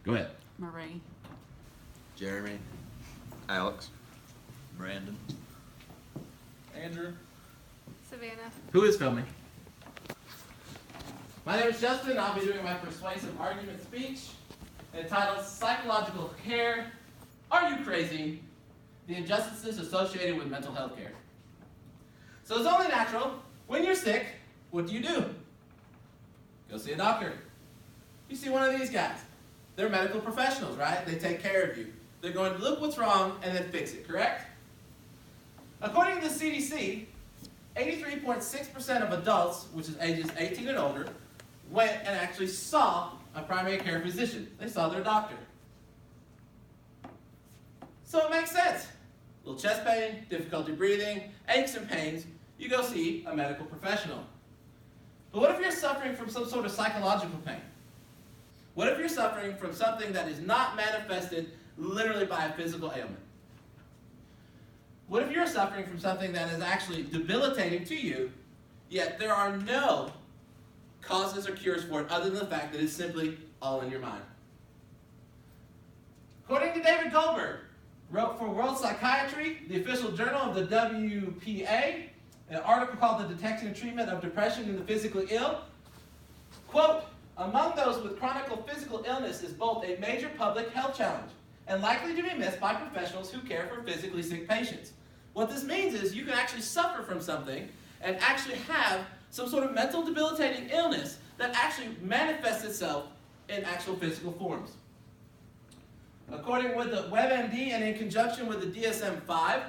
Go ahead. Marie. Jeremy. Alex. Brandon. Andrew. Savannah. Who is filming? My name is Justin. I'll be doing my persuasive argument speech entitled Psychological Care. Are you crazy? The injustices associated with mental health care. So it's only natural, when you're sick, what do? Go see a doctor. You see one of these guys. They're medical professionals, right? They take care of you. They're going to look what's wrong and then fix it, correct? According to the CDC, 83.6% of adults, which is ages 18 and older, went and actually saw a primary care physician. They saw their doctor. So it makes sense. A little chest pain, difficulty breathing, aches and pains, you go see a medical professional. But what if you're suffering from some sort of psychological pain? What if you're suffering from something that is not manifested literally by a physical ailment? What if you're suffering from something that is actually debilitating to you, yet there are no causes or cures for it other than the fact that it's simply all in your mind? According to David Goldberg, wrote for World Psychiatry, the official journal of the WPA, an article called The Detection and Treatment of Depression in the Physically Ill, quote, among those with chronic physical illness is both a major public health challenge and likely to be missed by professionals who care for physically sick patients. What this means is you can actually suffer from something and actually have some sort of mental debilitating illness that actually manifests itself in actual physical forms. According with the WebMD and in conjunction with the DSM-5,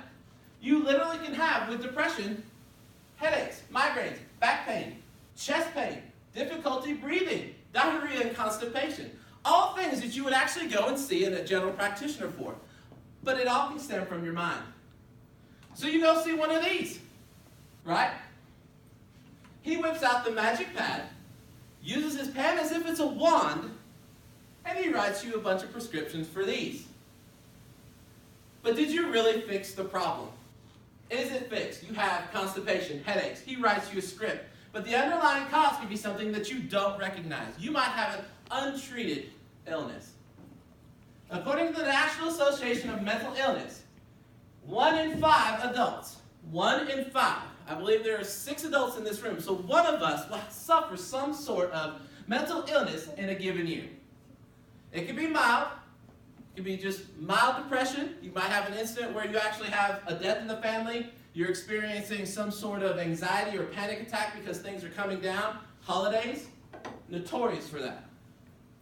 you literally can have, with depression, headaches, migraines, back pain, chest pain, difficulty breathing, diarrhea, and constipation. All things that you would actually go and see a general practitioner for. But it all can stem from your mind. So you go see one of these, right? He whips out the magic pad, uses his pen as if it's a wand, and he writes you a bunch of prescriptions for these. But did you really fix the problem? Is it fixed? You have constipation, headaches. He writes you a script. But the underlying cause could be something that you don't recognize. You might have an untreated illness. According to the National Association of Mental Illness, 1 in 5 adults, 1 in 5, I believe there are 6 adults in this room, so one of us will suffer some sort of mental illness in a given year. It could be mild. It could be just mild depression. You might have an incident where you actually have a death in the family. You're experiencing some sort of anxiety or panic attack because things are coming down. Holidays, notorious for that.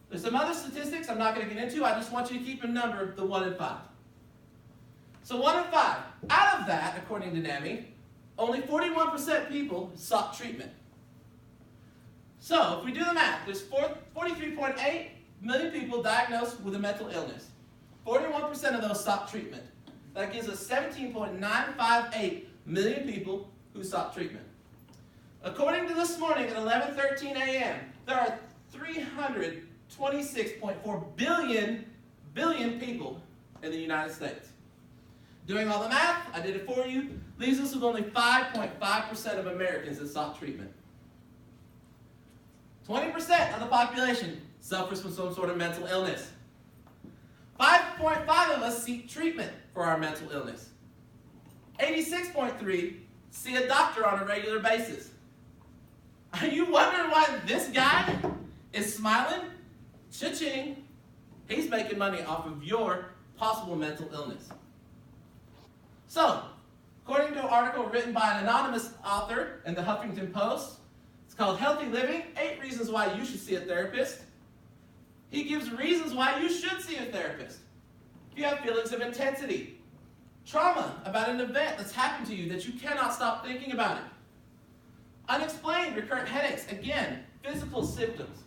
There's some other statistics I'm not going to get into. I just want you to keep in number the 1 in 5. So 1 in 5. Out of that, according to NAMI, only 41% people sought treatment. So if we do the math, there's 43.8 million people diagnosed with a mental illness. 41% of those sought treatment. That gives us 17.958 million people who sought treatment. According to this morning at 11:13 a.m., there are 326.4 billion people in the United States. Doing all the math, I did it for you, leaves us with only 5.5% of Americans that sought treatment. 20% of the population suffers from some sort of mental illness. 5.5 of us seek treatment for our mental illness. 86.3 see a doctor on a regular basis. Are you wondering why this guy is smiling? Cha-ching. He's making money off of your possible mental illness. So, according to an article written by an anonymous author in the Huffington Post, it's called Healthy Living, 8 Reasons Why You Should See a Therapist. He gives reasons why you should see a therapist. If you have feelings of intensity, trauma about an event that's happened to you that you cannot stop thinking about it, unexplained recurrent headaches, again, physical symptoms.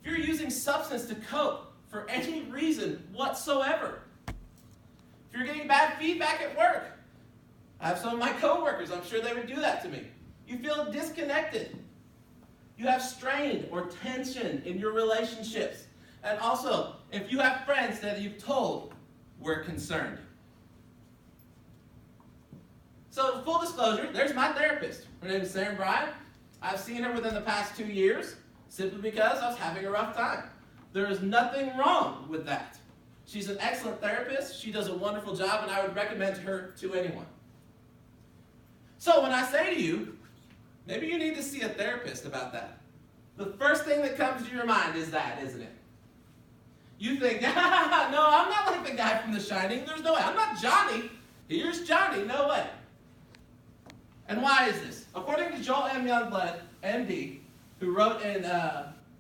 If you're using substance to cope for any reason whatsoever, if you're getting bad feedback at work, I have some of my coworkers, I'm sure they would do that to me. You feel disconnected. You have strain or tension in your relationships. And also, if you have friends that you've told, we're concerned. So, full disclosure, there's my therapist. Her name is Sarah Bryan. I've seen her within the past 2 years simply because I was having a rough time. There is nothing wrong with that. She's an excellent therapist. She does a wonderful job, and I would recommend her to anyone. So when I say to you, maybe you need to see a therapist about that, the first thing that comes to your mind is that, isn't it? You think, no, I'm not like the guy from The Shining. There's no way. I'm not Johnny. Here's Johnny. No way. And why is this? According to Joel M. Youngblood, MD, who wrote in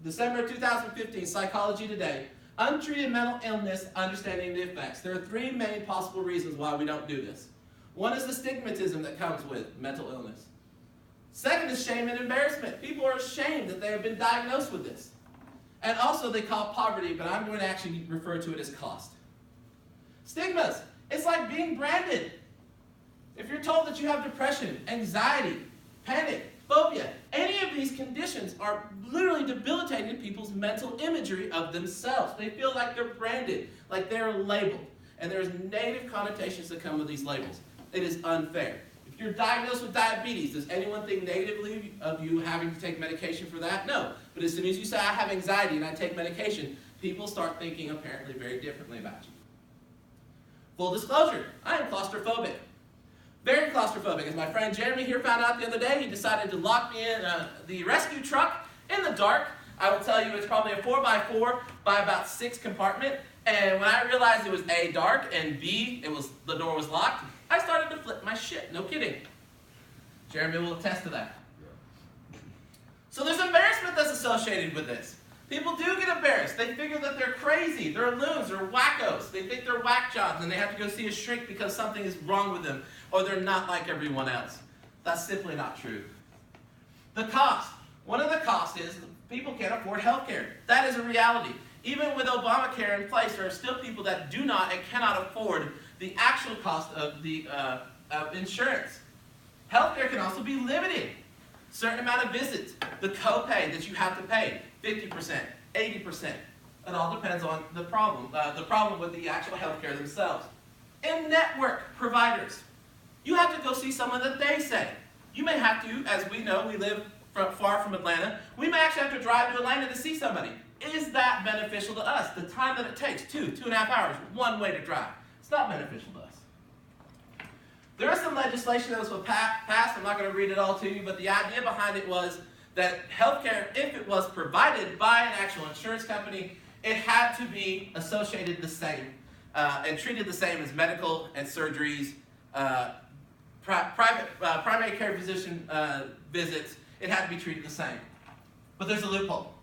December 2015, Psychology Today, Untreated Mental Illness, Understanding the Effects. There are three main possible reasons why we don't do this. One is the stigmatism that comes with mental illness. Second is shame and embarrassment. People are ashamed that they have been diagnosed with this. And also they call it poverty, but I'm going to actually refer to it as cost. Stigmas. It's like being branded. If you're told that you have depression, anxiety, panic, phobia, any of these conditions are literally debilitating to people's mental imagery of themselves. They feel like they're branded, like they're labeled. And there's negative connotations that come with these labels. It is unfair. If you're diagnosed with diabetes, does anyone think negatively of you having to take medication for that? No. But as soon as you say, I have anxiety and I take medication, people start thinking apparently very differently about you. Full disclosure, I am claustrophobic. Very claustrophobic. As my friend Jeremy here found out the other day, he decided to lock me in the rescue truck in the dark. I will tell you it's probably a 4x4 by about 6 compartment. And when I realized it was A, dark, and B, the door was locked, I started to flip my shit. No kidding. Jeremy will attest to that. So there's embarrassment that's associated with this. People do get embarrassed. They figure that they're crazy, they're loons, they're wackos. They think they're whack jobs and they have to go see a shrink because something is wrong with them or they're not like everyone else. That's simply not true. The cost. One of the costs is people can't afford health care. That is a reality. Even with Obamacare in place, there are still people that do not and cannot afford the actual cost of the insurance. Healthcare can also be limited. Certain amount of visits, the copay that you have to pay, 50%, 80%. It all depends on the problem with the actual healthcare themselves. In-network providers. You have to go see someone that they say. You may have to, as we know, we live far from Atlanta, we may actually have to drive to Atlanta to see somebody. Is that beneficial to us? The time that it takes, 2.5 hours, one way to drive. It's not beneficial to us. There is some legislation that was passed. I'm not going to read it all to you, but the idea behind it was that healthcare, if it was provided by an actual insurance company, it had to be associated the same and treated the same as medical and surgeries, primary care physician visits. It had to be treated the same. But there's a loophole.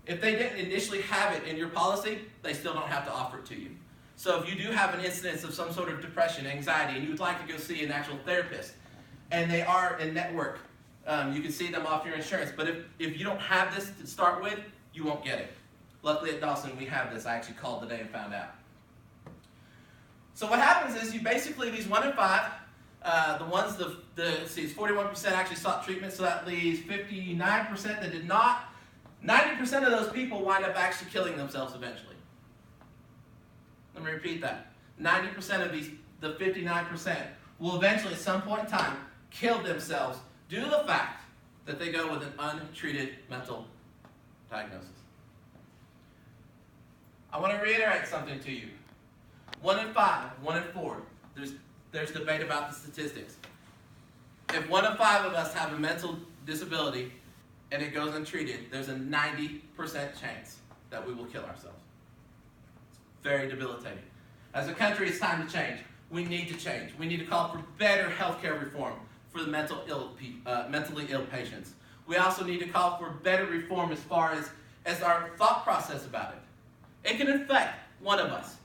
If they didn't initially have it in your policy, they still don't have to offer it to you. So if you do have an incidence of some sort of depression, anxiety, and you would like to go see an actual therapist, and they are in network, you can see them off your insurance. But if you don't have this to start with, you won't get it. Luckily at Dawson, we have this. I actually called today and found out. So what happens is you basically, these 1 in 5, the ones, it's 41% actually sought treatment, so that leaves 59% that did not. 90% of those people wind up actually killing themselves eventually. Let me repeat that. 90% of the 59% will eventually at some point in time kill themselves due to the fact that they go with an untreated mental diagnosis. I want to reiterate something to you. 1 in 5, 1 in 4. There's debate about the statistics. If 1 in 5 of us have a mental disability and it goes untreated, there's a 90% chance that we will kill ourselves. It's very debilitating. As a country, it's time to change. We need to change. We need to call for better healthcare reform for the mentally ill patients. We also need to call for better reform as far as our thought process about it. It can affect one of us.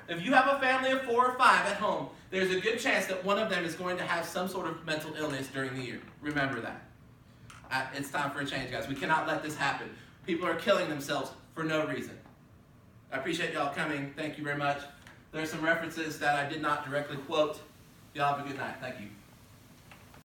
If you have a family of 4 or 5 at home, there's a good chance that one of them is going to have some sort of mental illness during the year. Remember that. It's time for a change, guys. We cannot let this happen. People are killing themselves for no reason. I appreciate y'all coming. Thank you very much. There are some references that I did not directly quote. Y'all have a good night. Thank you.